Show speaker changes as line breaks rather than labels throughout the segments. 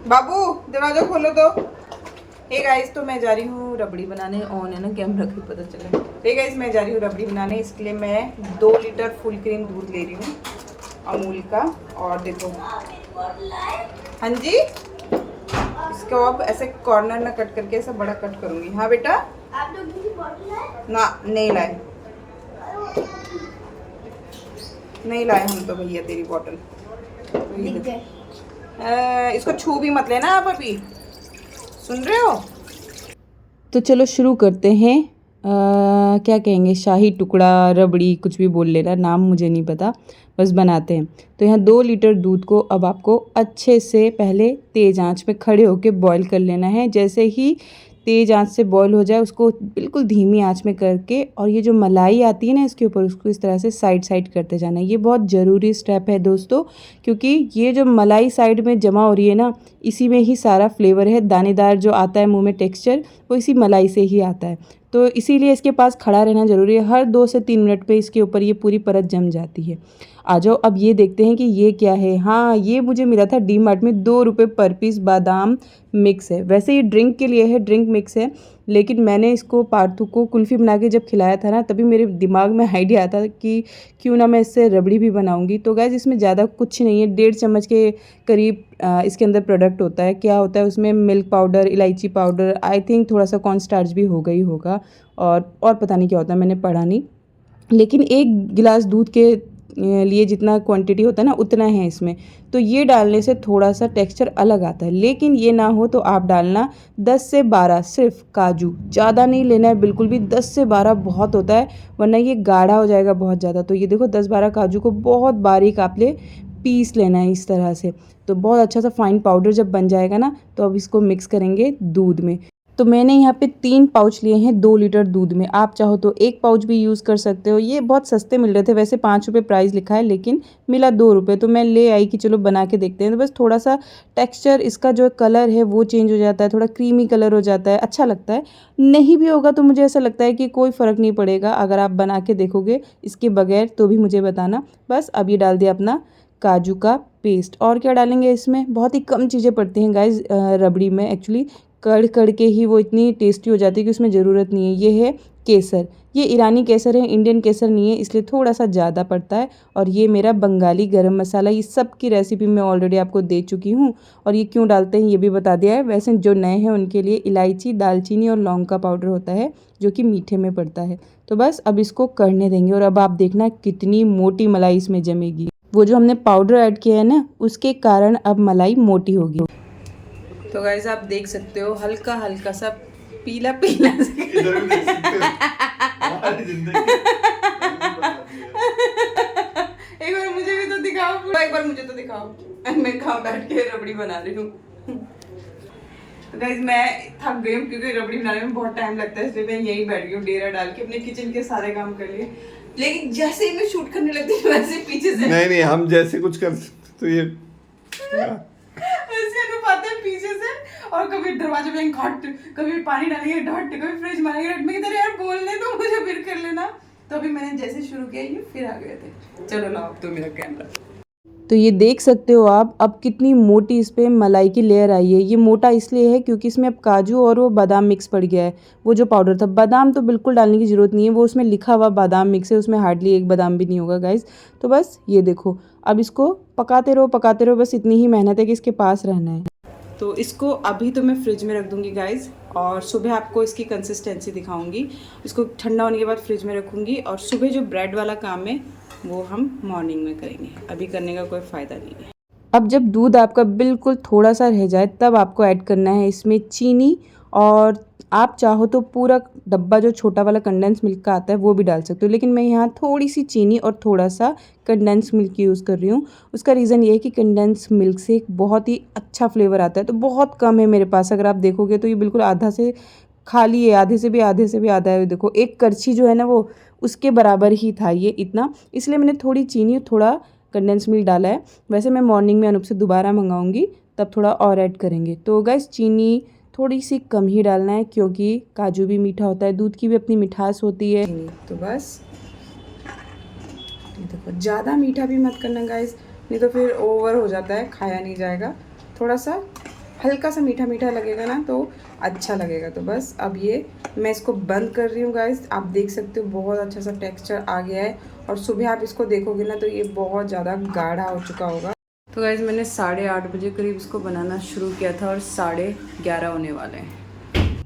बाबू दरवाजा खोलो तो। हे गाइस, तो मैं जा रही हूँ रबड़ी बनाने। ऑन है ना कैमरा, की पता चले। हे गाइस, मैं जा रही हूँ रबड़ी बनाने। इसके लिए मैं 2 लीटर फुल क्रीम दूध ले रही हूँ अमूल का। और देखो, हाँ जी, इसको अब ऐसे कॉर्नर ना कट करके ऐसा बड़ा कट करूँगी। हाँ बेटा, आप लोग की बॉटल लाए? ना, नहीं लाए, नहीं लाए हम तो भैया तेरी बॉटल। इसको छू भी मत लेना आप अभी, सुन रहे हो? तो चलो शुरू करते हैं। क्या कहेंगे, शाही टुकड़ा, रबड़ी, कुछ भी बोल लेना, नाम मुझे नहीं पता, बस बनाते हैं। तो यहाँ 2 लीटर दूध को अब आपको अच्छे से पहले तेज़ आंच पे खड़े होके बॉईल कर लेना है। जैसे ही तेज़ आंच से बॉईल हो जाए उसको बिल्कुल धीमी आंच में करके, और ये जो मलाई आती है ना इसके ऊपर, उसको इस तरह से साइड साइड करते जाना है। ये बहुत ज़रूरी स्टेप है दोस्तों, क्योंकि ये जो मलाई साइड में जमा हो रही है ना, इसी में ही सारा फ्लेवर है। दानेदार जो आता है मुंह में टेक्सचर, वो इसी मलाई से ही आता है। तो इसीलिए इसके पास खड़ा रहना ज़रूरी है। हर 2 से 3 मिनट पे इसके ऊपर ये पूरी परत जम जाती है। आ जाओ, अब ये देखते हैं कि ये क्या है। हाँ, ये मुझे मिला था डी मार्ट में, 2 रुपये पर पीस बादाम मिक्स है। वैसे ये ड्रिंक के लिए है, ड्रिंक मिक्स है, लेकिन मैंने इसको पार्थू को कुल्फ़ी बना के जब खिलाया था ना, तभी मेरे दिमाग में आइडिया आया था कि क्यों ना मैं इससे रबड़ी भी बनाऊंगी। तो गाइस, इसमें ज़्यादा कुछ नहीं है, 1.5 चम्मच के करीब इसके अंदर प्रोडक्ट होता है। क्या होता है उसमें, मिल्क पाउडर, इलायची पाउडर, आई थिंक थोड़ा सा कॉर्न स्टार्च भी होगा ही होगा, और पता नहीं क्या होता है, मैंने पढ़ा नहीं। लेकिन 1 गिलास दूध के लिए जितना क्वांटिटी होता है ना, उतना है इसमें। तो ये डालने से थोड़ा सा टेक्सचर अलग आता है। लेकिन ये ना हो तो आप डालना 10 से 12 सिर्फ काजू, ज़्यादा नहीं लेना है बिल्कुल भी। 10 से 12 बहुत होता है, वरना ये गाढ़ा हो जाएगा बहुत ज़्यादा। तो ये देखो, 10-12 काजू को बहुत बारीक आपने पीस लेना है इस तरह से। तो बहुत अच्छा सा फाइन पाउडर जब बन जाएगा ना, तो अब इसको मिक्स करेंगे दूध में। तो मैंने यहाँ पे 3 पाउच लिए हैं 2 लीटर दूध में। आप चाहो तो 1 पाउच भी यूज़ कर सकते हो। ये बहुत सस्ते मिल रहे थे, वैसे 5 रुपये प्राइस लिखा है, लेकिन मिला 2 रुपये, तो मैं ले आई कि चलो बना के देखते हैं। तो बस थोड़ा सा टेक्सचर, इसका जो कलर है वो चेंज हो जाता है, थोड़ा क्रीमी कलर हो जाता है, अच्छा लगता है। नहीं भी होगा तो मुझे ऐसा लगता है कि कोई फ़र्क नहीं पड़ेगा। अगर आप बना के देखोगे इसके बगैर तो भी मुझे बताना। बस अब ये डाल दिया अपना काजू का पेस्ट। और क्या डालेंगे इसमें, बहुत ही कम चीज़ें पड़ती हैं गाइस रबड़ी में। एक्चुअली कड़ कड़ के ही वो इतनी टेस्टी हो जाती है कि उसमें ज़रूरत नहीं है। ये है केसर, ये ईरानी केसर है, इंडियन केसर नहीं है, इसलिए थोड़ा सा ज़्यादा पड़ता है। और ये मेरा बंगाली गरम मसाला, ये सब की रेसिपी मैं ऑलरेडी आपको दे चुकी हूँ, और ये क्यों डालते हैं ये भी बता दिया है। वैसे जो नए हैं उनके लिए इलायची, दालचीनी और लौंग का पाउडर होता है, जो कि मीठे में पड़ता है। तो बस अब इसको करने देंगे, और अब आप देखना कितनी मोटी मलाई इसमें जमेगी। वो जो हमने पाउडर ऐड किया है ना, उसके कारण अब मलाई मोटी होगी। तो गाइस, आप देख सकते हो हल्का हल्का सा पीला पीला
इधर भी देख सकते हो हमारी जिंदगी।
एक बार मुझे भी तो दिखाओ पूरा, एक बार मुझे तो दिखाओ, मैं कहाँ बैठ के रबड़ी बना रही हूँ। तो गाइस, मैं थक गई हूँ क्योंकि रबड़ी बनाने में बहुत टाइम लगता है, इसलिए मैं यहीं बैठ गई हूँ डेरा डाल के, अपने किचन के सारे काम कर लिए। लेकिन जैसे ही मैं शूट करने लगती हूँ वैसे पीछे से
नहीं हम जैसे कुछ कर तो ये
ऐसे अनुपात है पीछे से, और कभी दरवाजे पे घट, कभी पानी डालेंगे ढट, कभी फ्रिज मारेंगे ढट। मैं कहता यार बोलने तो मुझे फिर कर लेना। तो अभी मैंने जैसे शुरू किया ये फिर आ गए थे। चलो लाओ अब तो मेरा कैमरा। तो ये देख सकते हो आप अब कितनी मोटी इस पर मलाई की लेयर आई है। ये मोटा इसलिए है क्योंकि इसमें अब काजू और वो बादाम मिक्स पड़ गया है। वो जो पाउडर था, बादाम तो बिल्कुल डालने की ज़रूरत नहीं है, वो उसमें लिखा हुआ बादाम मिक्स है, उसमें हार्डली एक बादाम भी नहीं होगा गाइज। तो बस ये देखो, अब इसको पकाते रहो, बस इतनी ही मेहनत है कि इसके पास रहना है। तो इसको अभी तो मैं फ्रिज में रख दूँगी गाइज़, और सुबह आपको इसकी कंसिस्टेंसी दिखाऊंगी। इसको ठंडा होने के बाद फ्रिज में रखूँगी, और सुबह जो ब्रेड वाला काम है वो हम मॉर्निंग में करेंगे, अभी करने का कोई फ़ायदा नहीं है। अब जब दूध आपका बिल्कुल थोड़ा सा रह जाए, तब आपको ऐड करना है इसमें चीनी, और आप चाहो तो पूरा डब्बा जो छोटा वाला कंडेंस मिल्क का आता है वो भी डाल सकते हो, लेकिन मैं यहाँ थोड़ी सी चीनी और थोड़ा सा कंडेंस मिल्क यूज़ कर रही हूँ। उसका रीज़न ये है कि कंडेंस मिल्क से एक बहुत ही अच्छा फ्लेवर आता है। तो बहुत कम है मेरे पास, अगर आप देखोगे तो ये बिल्कुल आधा से खाली है, आधे से भी आधा है। देखो, एक करछी जो है ना, वो उसके बराबर ही था ये इतना, इसलिए मैंने थोड़ी चीनी थोड़ा कंडेंस मिल्क डाला है। वैसे मैं मॉर्निंग में अनूप से दोबारा मंगाऊंगी, तब थोड़ा और ऐड करेंगे। तो गाइस, चीनी थोड़ी सी कम ही डालना है, क्योंकि काजू भी मीठा होता है, दूध की भी अपनी मिठास होती है। तो बस देखो, ज़्यादा मीठा भी मत करना गाइस, नहीं तो फिर ओवर हो जाता है, खाया नहीं जाएगा। थोड़ा सा हल्का सा मीठा मीठा लगेगा ना तो अच्छा लगेगा। तो बस अब ये मैं इसको बंद कर रही हूँ गाइस। आप देख सकते हो बहुत अच्छा सा टेक्सचर आ गया है, और सुबह आप इसको देखोगे ना तो ये बहुत ज़्यादा गाढ़ा हो चुका होगा। तो गाइस मैंने 8:30 बजे करीब इसको बनाना शुरू किया था और 11:30 होने वाले हैं।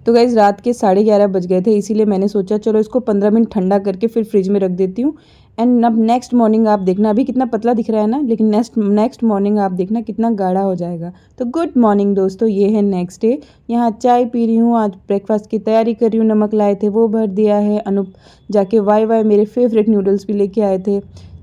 तो गाइज़ रात के 11:30 बज गए थे, इसीलिए मैंने सोचा चलो इसको 15 मिनट ठंडा करके फिर फ्रिज में रख देती हूँ। एंड अब नेक्स्ट मॉर्निंग आप देखना, अभी कितना पतला दिख रहा है ना, लेकिन नेक्स्ट मॉर्निंग आप देखना कितना गाढ़ा हो जाएगा। तो गुड मॉर्निंग दोस्तों, ये है नेक्स्ट डे। यहाँ चाय पी रही हूँ, आज ब्रेकफास्ट की तैयारी कर रही हूँ। नमक लाए थे वो भर दिया है। अनूप जाके वाई मेरे फेवरेट नूडल्स भी लेके आए थे,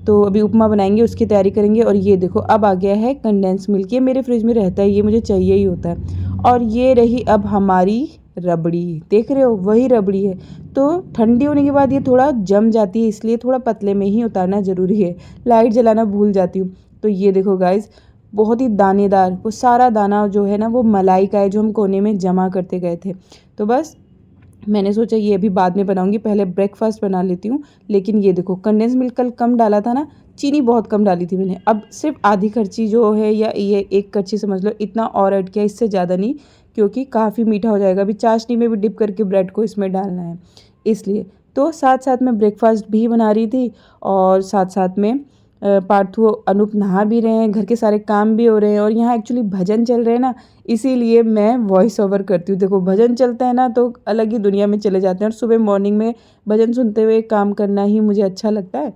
तो अभी उपमा बनाएंगे, उसकी तैयारी करेंगे। और ये देखो अब आ गया है कंडेंस मिल्क, ये मेरे फ्रिज में रहता है, ये मुझे चाहिए ही होता है। और ये रही अब हमारी रबड़ी, देख रहे हो वही रबड़ी है। तो ठंडी होने के बाद ये थोड़ा जम जाती है, इसलिए थोड़ा पतले में ही उतारना ज़रूरी है। लाइट जलाना भूल जाती हूँ। तो ये देखो गाइस बहुत ही दानेदार, वो सारा दाना जो है ना वो मलाई का है, जो हम कोने में जमा करते गए थे। तो बस मैंने सोचा ये अभी बाद में बनाऊंगी, पहले ब्रेकफास्ट बना लेती हूँ। लेकिन ये देखो कंडेंस मिल्क कल कम डाला था ना, चीनी बहुत कम डाली थी मैंने। अब सिर्फ आधी करछी जो है, या ये एक करछी समझ लो, इतना और ऐड किया, इससे ज़्यादा नहीं, क्योंकि काफ़ी मीठा हो जाएगा। अभी चाशनी में भी डिप करके ब्रेड को इसमें डालना है, इसलिए। तो साथ साथ में ब्रेकफास्ट भी बना रही थी, और साथ साथ में पार्थू अनूप नहा भी रहे हैं, घर के सारे काम भी हो रहे हैं। और यहाँ एक्चुअली भजन चल रहे हैं ना, इसीलिए मैं वॉइस ओवर करती हूँ। देखो भजन चलता है ना तो अलग ही दुनिया में चले जाते हैं, और सुबह मॉर्निंग में भजन सुनते हुए काम करना ही मुझे अच्छा लगता है।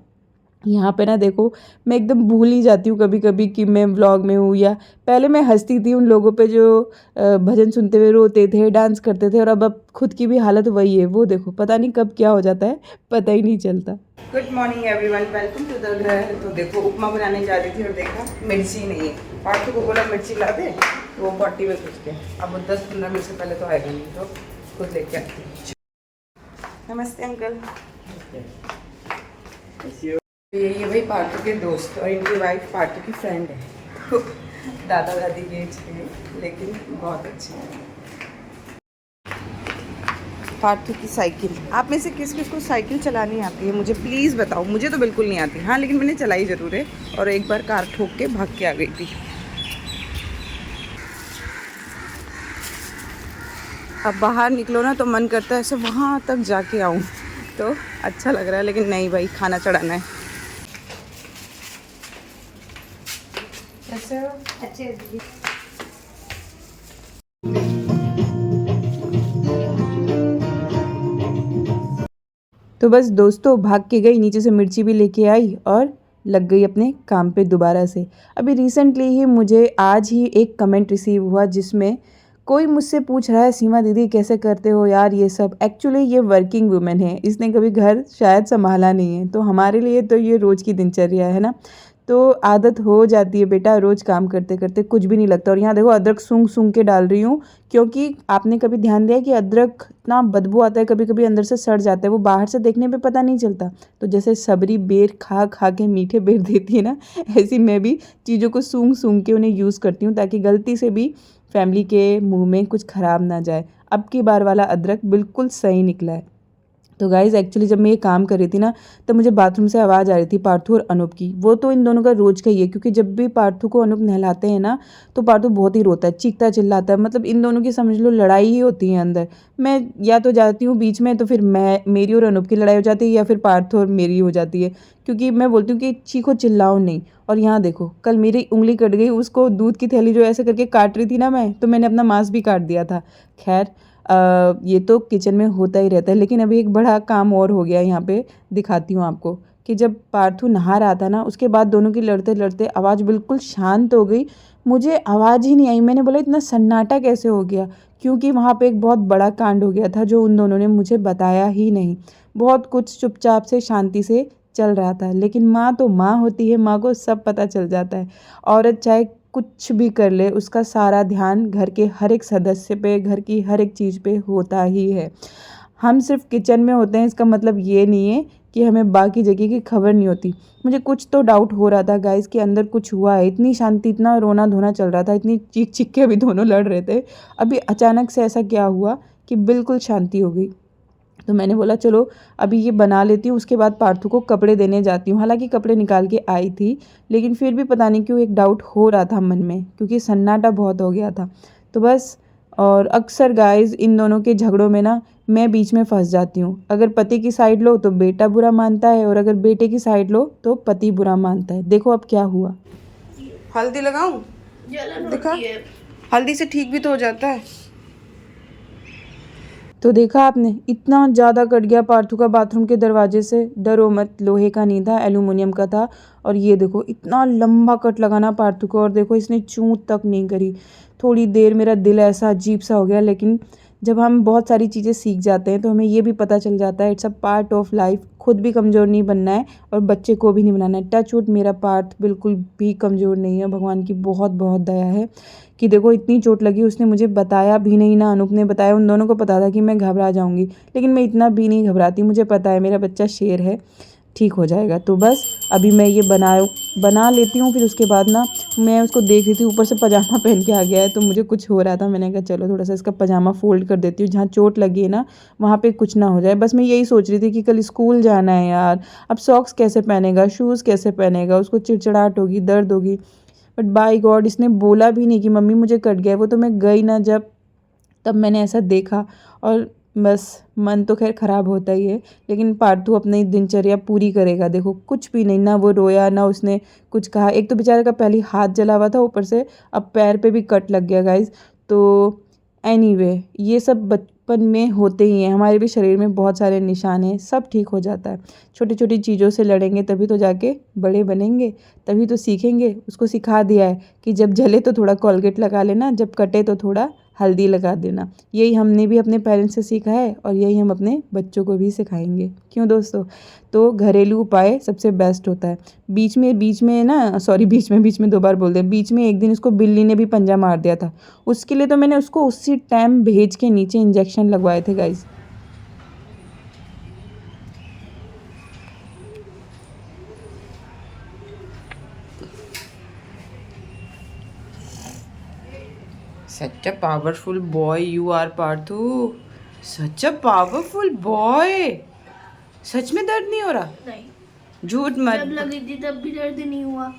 यहाँ पे ना देखो मैं एकदम भूल ही जाती हूँ कभी कभी कि मैं व्लॉग में हूँ, या पहले मैं हंसती थी उन लोगों पे जो भजन सुनते हुए रोते थे, डांस करते थे, और अब खुद की भी हालत वही है। वो देखो पता नहीं कब क्या हो जाता है, पता ही नहीं चलता। Good morning everyone, welcome to the घर। तो देखो उपमा बनाने जा रही थी और देखा मिर्ची नहीं है। पार्थू को बोला मिर्ची ला दे, तो वो 40 में घुस के, अब वो 10-15 मिनट से पहले तो आएगा नहीं, तो खुद लेके आती हूँ। नमस्ते अंकल। ये भाई पार्थू के दोस्त, और इनकी वाइफ पार्थू की फ्रेंड है। तो दादा दादी के एज के हैं, लेकिन बहुत अच्छे हैं। पार्थू की साइकिल, आप में से किस किस को साइकिल चलानी आती है मुझे प्लीज़ बताओ। मुझे तो बिल्कुल नहीं आती, हाँ लेकिन मैंने चलाई ज़रूर है, और एक बार कार ठोक के भाग के आ गई थी। अब बाहर निकलो ना तो मन करता है ऐसे वहाँ तक जाके आऊँ, तो अच्छा लग रहा है। लेकिन नहीं भाई, खाना चढ़ाना है। कैसे हो? अच्छे। तो बस दोस्तों भाग के गई, नीचे से मिर्ची भी लेके आई और लग गई अपने काम पे दोबारा से। अभी रिसेंटली ही मुझे आज ही एक कमेंट रिसीव हुआ, जिसमें कोई मुझसे पूछ रहा है सीमा दीदी कैसे करते हो यार ये सब। एक्चुअली ये वर्किंग वुमेन है, इसने कभी घर शायद संभाला नहीं है, तो हमारे लिए तो ये रोज़ की दिनचर्या है ना। तो आदत हो जाती है बेटा, रोज़ काम करते करते कुछ भी नहीं लगता। और यहाँ देखो अदरक सूंघ सूंघ के डाल रही हूँ, क्योंकि आपने कभी ध्यान दिया कि अदरक इतना बदबू आता है, कभी कभी अंदर से सड़ जाता है, वो बाहर से देखने पे पता नहीं चलता। तो जैसे सबरी बेर खा खा के मीठे बेर देती है ना, ऐसी मैं भी चीज़ों को सूंघ सूंघ के उन्हें यूज़ करती हूँ, ताकि गलती से भी फैमिली के मुँह में कुछ ख़राब ना जाए। अब की बार वाला अदरक बिल्कुल सही निकला है। तो गाइज़ एक्चुअली जब मैं ये काम कर रही थी ना, तो मुझे बाथरूम से आवाज़ आ रही थी पार्थू और अनूप की। वो तो इन दोनों का रोज़ का ही है, क्योंकि जब भी पार्थू को अनूप नहलाते हैं ना, तो पार्थू बहुत ही रोता है, चीखता चिल्लाता है। मतलब इन दोनों की समझ लो लड़ाई ही होती है अंदर। मैं या तो जाती हूँ बीच में, तो फिर मेरी और अनूप की लड़ाई हो जाती है, या फिर पार्थू और मेरी हो जाती है, क्योंकि मैं बोलती हूँ कि चीखो चिल्लाओ नहीं। और यहाँ देखो कल मेरी उंगली कट गई, उसको दूध की थैली जो ऐसे करके काट रही थी ना मैं, तो मैंने अपना मांस भी काट दिया था। खैर ये तो किचन में होता ही रहता है। लेकिन अभी एक बड़ा काम और हो गया यहाँ पे, दिखाती हूँ आपको। कि जब पार्थू नहा रहा था ना, उसके बाद दोनों की लड़ते लड़ते आवाज़ बिल्कुल शांत हो गई। मुझे आवाज़ ही नहीं आई, मैंने बोला इतना सन्नाटा कैसे हो गया, क्योंकि वहाँ पे एक बहुत बड़ा कांड हो गया था, जो उन दोनों ने मुझे बताया ही नहीं। बहुत कुछ चुपचाप से शांति से चल रहा था। लेकिन माँ तो माँ होती है, माँ को सब पता चल जाता है। औरत चाहे कुछ भी कर ले, उसका सारा ध्यान घर के हर एक सदस्य पे, घर की हर एक चीज़ पे होता ही है। हम सिर्फ किचन में होते हैं, इसका मतलब ये नहीं है कि हमें बाकी जगह की खबर नहीं होती। मुझे कुछ तो डाउट हो रहा था गाइस कि अंदर कुछ हुआ है। इतनी शांति, इतना रोना धोना चल रहा था, इतनी चीख चीख के अभी दोनों लड़ रहे थे, अभी अचानक से ऐसा क्या हुआ कि बिल्कुल शांति हो गई। तो मैंने बोला चलो अभी ये बना लेती हूँ, उसके बाद पार्थू को कपड़े देने जाती हूँ। हालांकि कपड़े निकाल के आई थी, लेकिन फिर भी पता नहीं क्यों एक डाउट हो रहा था मन में, क्योंकि सन्नाटा बहुत हो गया था। तो बस। और अक्सर गाइस इन दोनों के झगड़ों में ना मैं बीच में फंस जाती हूँ। अगर पति की साइड लो तो बेटा बुरा मानता है, और अगर बेटे की साइड लो तो पति बुरा मानता है। देखो अब क्या हुआ। हल्दी लगाऊं? दिखा, हल्दी से ठीक भी तो हो जाता है। तो देखा आपने, इतना ज़्यादा कट गया पार्थू का बाथरूम के दरवाजे से। डरो मत, लोहे का नहीं था, एल्यूमिनियम का था। और ये देखो इतना लंबा कट लगाना पार्थू को, और देखो इसने चूत तक नहीं करी। थोड़ी देर मेरा दिल ऐसा अजीब सा हो गया, लेकिन जब हम बहुत सारी चीज़ें सीख जाते हैं तो हमें ये भी पता चल जाता है it's a part of life. खुद भी कमज़ोर नहीं बनना है और बच्चे को भी नहीं बनाना है। टच वुड, मेरा पार्थ बिल्कुल भी कमज़ोर नहीं है। भगवान की बहुत बहुत दया है कि देखो इतनी चोट लगी, उसने मुझे बताया भी नहीं, ना अनूप ने बताया। उन दोनों को पता था कि मैं घबरा जाऊंगी, लेकिन मैं इतना भी नहीं घबराती। मुझे पता है मेरा बच्चा शेर है, ठीक हो जाएगा। तो बस अभी मैं ये बना लेती हूँ। फिर उसके बाद ना मैं उसको देख रही थी, ऊपर से पजामा पहन के आ गया है, तो मुझे कुछ हो रहा था। मैंने कहा चलो थोड़ा सा इसका पजामा फोल्ड कर देती हूँ, जहाँ चोट लगी है ना वहाँ पे कुछ ना हो जाए। बस मैं यही सोच रही थी कि कल स्कूल जाना है यार, अब सॉक्स कैसे पहनेगा, शूज़ कैसे पहनेगा, उसको चिड़चिड़ाहट होगी, दर्द होगी। बट बाय गॉड इसने बोला भी नहीं कि मम्मी मुझे कट गया है। वो तो मैं गई ना जब, तब मैंने ऐसा देखा, और बस मन तो खैर ख़राब होता ही है, लेकिन पार्थू अपनी दिनचर्या पूरी करेगा। देखो कुछ भी नहीं, ना वो रोया ना उसने कुछ कहा। एक तो बेचारे का पहले हाथ जला हुआ था, ऊपर से अब पैर पे भी कट लग गया गाइज। तो एनीवे ये सब बचपन में होते ही हैं, हमारे भी शरीर में बहुत सारे निशान हैं, सब ठीक हो जाता है। छोटी छोटी चीज़ों से लड़ेंगे तभी तो जाके बड़े बनेंगे, तभी तो सीखेंगे। उसको सिखा दिया है कि जब जले तो थोड़ा कोलगेट लगा लेना, जब कटे तो थोड़ा हल्दी लगा देना। यही हमने भी अपने पेरेंट्स से सीखा है, और यही हम अपने बच्चों को भी सिखाएंगे। क्यों दोस्तों? तो घरेलू उपाय सबसे बेस्ट होता है। बीच में ना, सॉरी बीच में 2 बार बोल दिया। बीच में एक दिन उसको बिल्ली ने भी पंजा मार दिया था, उसके लिए तो मैंने उसको उसी टाइम भेज के नीचे इंजेक्शन लगवाए थे guys. Such a powerful boy you are, Parthu. Such a powerful boy। सच में दर्द नहीं हो रहा?
नहीं,
झूठ
जब
मत।
लगी थी तब भी दर्द नहीं हुआ।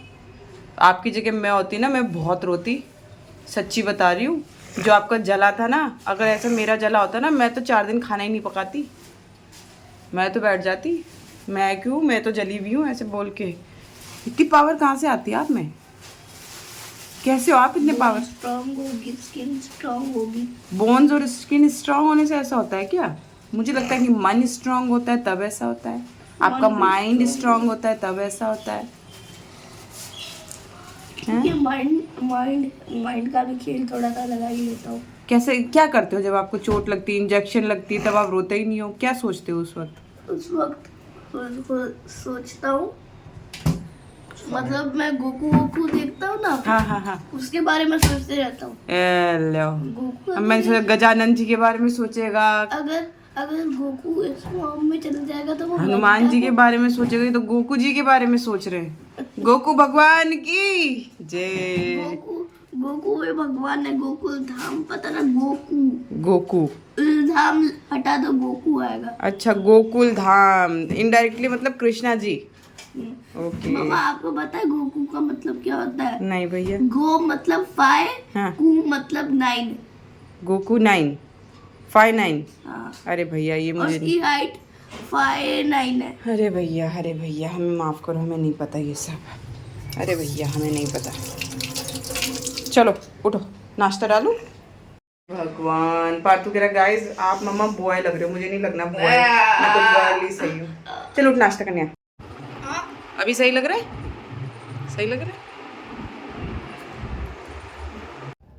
आपकी जगह मैं होती ना, मैं बहुत रोती, सच्ची बता रही हूँ। जो आपका जला था ना, अगर ऐसा मेरा जला होता ना, मैं तो 4 दिन खाना ही नहीं पकाती, मैं तो बैठ जाती। मैं क्यों, मैं तो जली भी हूँ ऐसे बोल के। इतनी पावर कहाँ से आती है आप में? कैसे हो आप इतने पावर?
स्ट्रांग होगी, स्किन स्ट्रांग होगी।
बोन्स और स्किन स्ट्रांग होने से ऐसा होता है क्या? मुझे लगता है कि मन स्ट्रांग होता है तब ऐसा होता है, आपका माइंड स्ट्रांग होता है तब ऐसा होता है।
क्योंकि माइंड का भी खेल थोड़ा सा लगा ही लेता हूँ।
कैसे, क्या करते हो जब आपको चोट लगती है, इंजेक्शन लगती है, तब आप रोते ही नहीं हो? क्या सोचते हो उस वक्त?
उस वक्त सोचता हूँ, मतलब मैं गोकू देखता हूँ ना,
हाँ,
उसके बारे में सोचते रहता हूँ। गोकू
अब मैंने सोचा गजानन जी के बारे में सोचेगा,
अगर गोकू इस फॉर्म में चल जाएगा तो वो
हनुमान जी के बारे में सोचेगा, तो गोकू जी के बारे में सोच रहे हैं। गोकू भगवान की जय।
गोकू में भगवान है, गोकुल धाम, पता ना,
गोकू
धाम हटा दो, गोकू आएगा।
अच्छा, गोकुल धाम इनडायरेक्टली मतलब कृष्णा जी। ओके।
मामा आपको पता है गोकू का मतलब क्या होता है?
नहीं भैया।
गो मतलब 5,
हाँ।
कू मतलब 9।
गोकू 9, 5 9।
हाँ।
अरे भैया ये मुझे
उसकी हाइट 5 9 है।
अरे भैया हमें माफ़ करो, हमें नहीं पता ये सब। अरे भैया हमें नहीं पता। चलो उठो, नाश्ता डालो। भगवान, पार्थू कह रहा गाइस आप मम्मा बॉय लग रहे हो, मुझे नहीं लगना बॉय, मैं तो गर्ल सही हूँ। चलो उठ, नाश्ता करने आ। अभी सही लग रहा है? सही लग रहा है?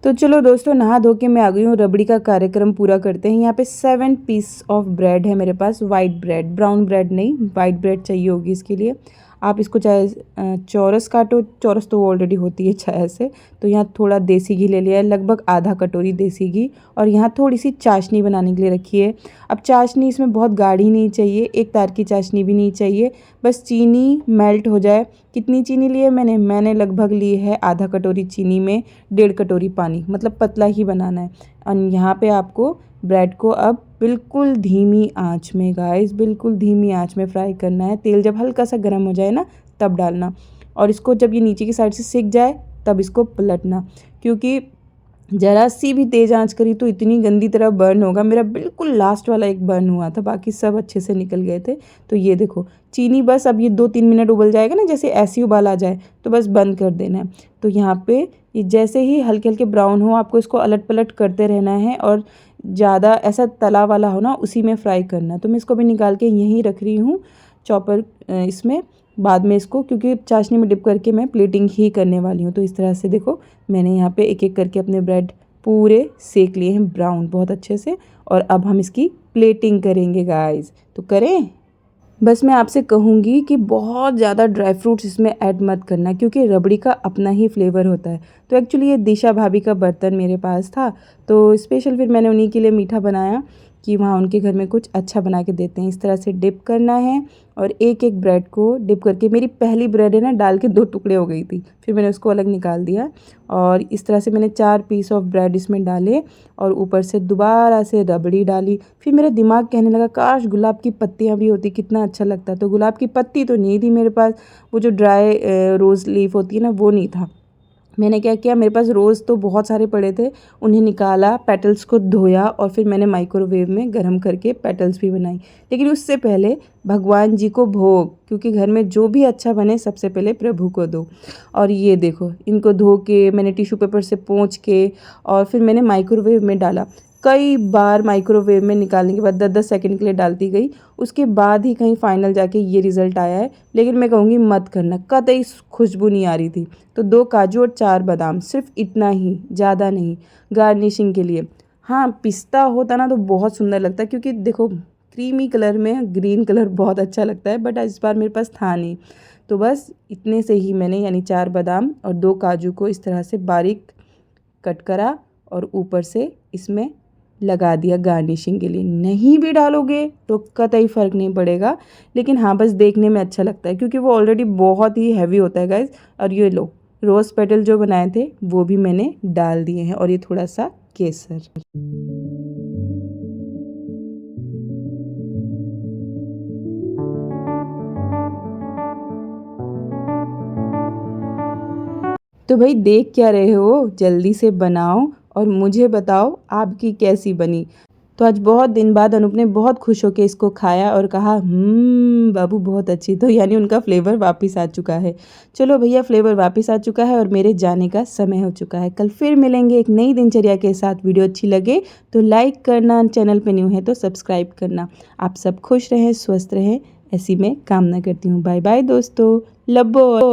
तो चलो दोस्तों, नहा धो के मैं आ गई हूँ। रबड़ी का कार्यक्रम पूरा करते हैं। यहाँ पे 7 पीस ऑफ ब्रेड है मेरे पास, वाइट ब्रेड, ब्राउन ब्रेड नहीं, वाइट ब्रेड चाहिए होगी इसके लिए। आप इसको चाहे चौरस काटो, चौरस तो ऑलरेडी होती है चाहे से। तो यहाँ थोड़ा देसी घी ले लिया है, लगभग आधा कटोरी देसी घी, और यहाँ थोड़ी सी चाशनी बनाने के लिए रखी है। अब चाशनी इसमें बहुत गाढ़ी नहीं चाहिए, एक तार की चाशनी भी नहीं चाहिए, बस चीनी मेल्ट हो जाए। कितनी चीनी ली है मैंने लगभग ली है आधा कटोरी चीनी में 1.5 कटोरी पानी, मतलब पतला ही बनाना है। और यहाँ पे आपको ब्रेड को अब बिल्कुल धीमी आंच में गाइस, बिल्कुल धीमी आंच में फ्राई करना है। तेल जब हल्का सा गर्म हो जाए ना तब डालना, और इसको जब ये नीचे की साइड से सिक जाए तब इसको पलटना, क्योंकि ज़रा सी भी तेज़ आंच करी तो इतनी गंदी तरह बर्न होगा। मेरा बिल्कुल लास्ट वाला एक बर्न हुआ था, बाकी सब अच्छे से निकल गए थे। तो ये देखो चीनी बस अब ये 2-3 मिनट उबल जाएगा ना, जैसे ऐसे ही उबाल आ जाए तो बस बंद कर देना है। तो यहाँ पे ये जैसे ही हल्के हल्के ब्राउन हो आपको इसको अलट पलट करते रहना है, और ज़्यादा ऐसा तला वाला हो ना उसी में फ्राई करना। तो मैं इसको भी निकाल के यहीं रख रही हूँ चॉपर इसमें, बाद में इसको क्योंकि चाशनी में डिप करके मैं प्लेटिंग ही करने वाली हूँ। तो इस तरह से देखो मैंने यहाँ पे एक एक करके अपने ब्रेड पूरे सेक लिए हैं ब्राउन बहुत अच्छे से, और अब हम इसकी प्लेटिंग करेंगे गाइस। तो करें। बस मैं आपसे कहूँगी कि बहुत ज़्यादा ड्राई फ्रूट्स इसमें ऐड मत करना, क्योंकि रबड़ी का अपना ही फ्लेवर होता है। तो एक्चुअली ये दिशा भाभी का बर्तन मेरे पास था, तो स्पेशल फिर मैंने उन्हीं के लिए मीठा बनाया कि वहाँ उनके घर में कुछ अच्छा बना के देते हैं। इस तरह से डिप करना है, और एक एक ब्रेड को डिप करके, मेरी पहली ब्रेड है ना डाल के 2 टुकड़े हो गई थी, फिर मैंने उसको अलग निकाल दिया। और इस तरह से मैंने 4 पीस ऑफ ब्रेड इसमें डाले, और ऊपर से दोबारा से रबड़ी डाली। फिर मेरा दिमाग कहने लगा काश गुलाब की पत्तियाँ भी होती, कितना अच्छा लगता। तो गुलाब की पत्ती तो नहीं थी मेरे पास, वो जो ड्राई रोज़ लीफ होती है ना वो नहीं था। मैंने क्या किया, मेरे पास रोज़ तो बहुत सारे पड़े थे, उन्हें निकाला, पेटल्स को धोया, और फिर मैंने माइक्रोवेव में गर्म करके पेटल्स भी बनाई। लेकिन उससे पहले भगवान जी को भोग, क्योंकि घर में जो भी अच्छा बने सबसे पहले प्रभु को दो। और ये देखो इनको धो के मैंने टिश्यू पेपर से पोंछ के, और फिर मैंने माइक्रोवेव में डाला। कई बार माइक्रोवेव में निकालने के बाद 10-10 सेकंड के लिए डालती गई, उसके बाद ही कहीं फाइनल जाके ये रिज़ल्ट आया है। लेकिन मैं कहूँगी मत करना, कतई खुशबू नहीं आ रही थी। तो 2 काजू और 4 बादाम, सिर्फ इतना ही, ज़्यादा नहीं, गार्निशिंग के लिए। हाँ पिस्ता होता ना तो बहुत सुंदर लगता, क्योंकि देखो क्रीमी कलर में ग्रीन कलर बहुत अच्छा लगता है, बट इस बार मेरे पास था नहीं। तो बस इतने से ही मैंने यानी 4 बादाम और 2 काजू को इस तरह से बारीक कट करा, और ऊपर से इसमें लगा दिया गार्निशिंग के लिए। नहीं भी डालोगे तो कतई फ़र्क नहीं पड़ेगा, लेकिन हाँ बस देखने में अच्छा लगता है, क्योंकि वो ऑलरेडी बहुत ही हैवी होता है गाइस। और ये लो रोज़ पेटल जो बनाए थे वो भी मैंने डाल दिए हैं, और ये थोड़ा सा केसर। तो भाई देख क्या रहे हो, जल्दी से बनाओ और मुझे बताओ आपकी कैसी बनी। तो आज बहुत दिन बाद अनूप ने बहुत खुश होकर इसको खाया और कहा बाबू बहुत अच्छी। तो यानी उनका फ्लेवर वापस आ चुका है। चलो भैया फ्लेवर वापस आ चुका है और मेरे जाने का समय हो चुका है। कल फिर मिलेंगे एक नई दिनचर्या के साथ। वीडियो अच्छी लगे तो लाइक करना, चैनल पे न्यू है तो सब्सक्राइब करना। आप सब खुश रहें, स्वस्थ रहें, ऐसी मैं कामना करती हूँ। बाय बाय दोस्तों, लब्बो।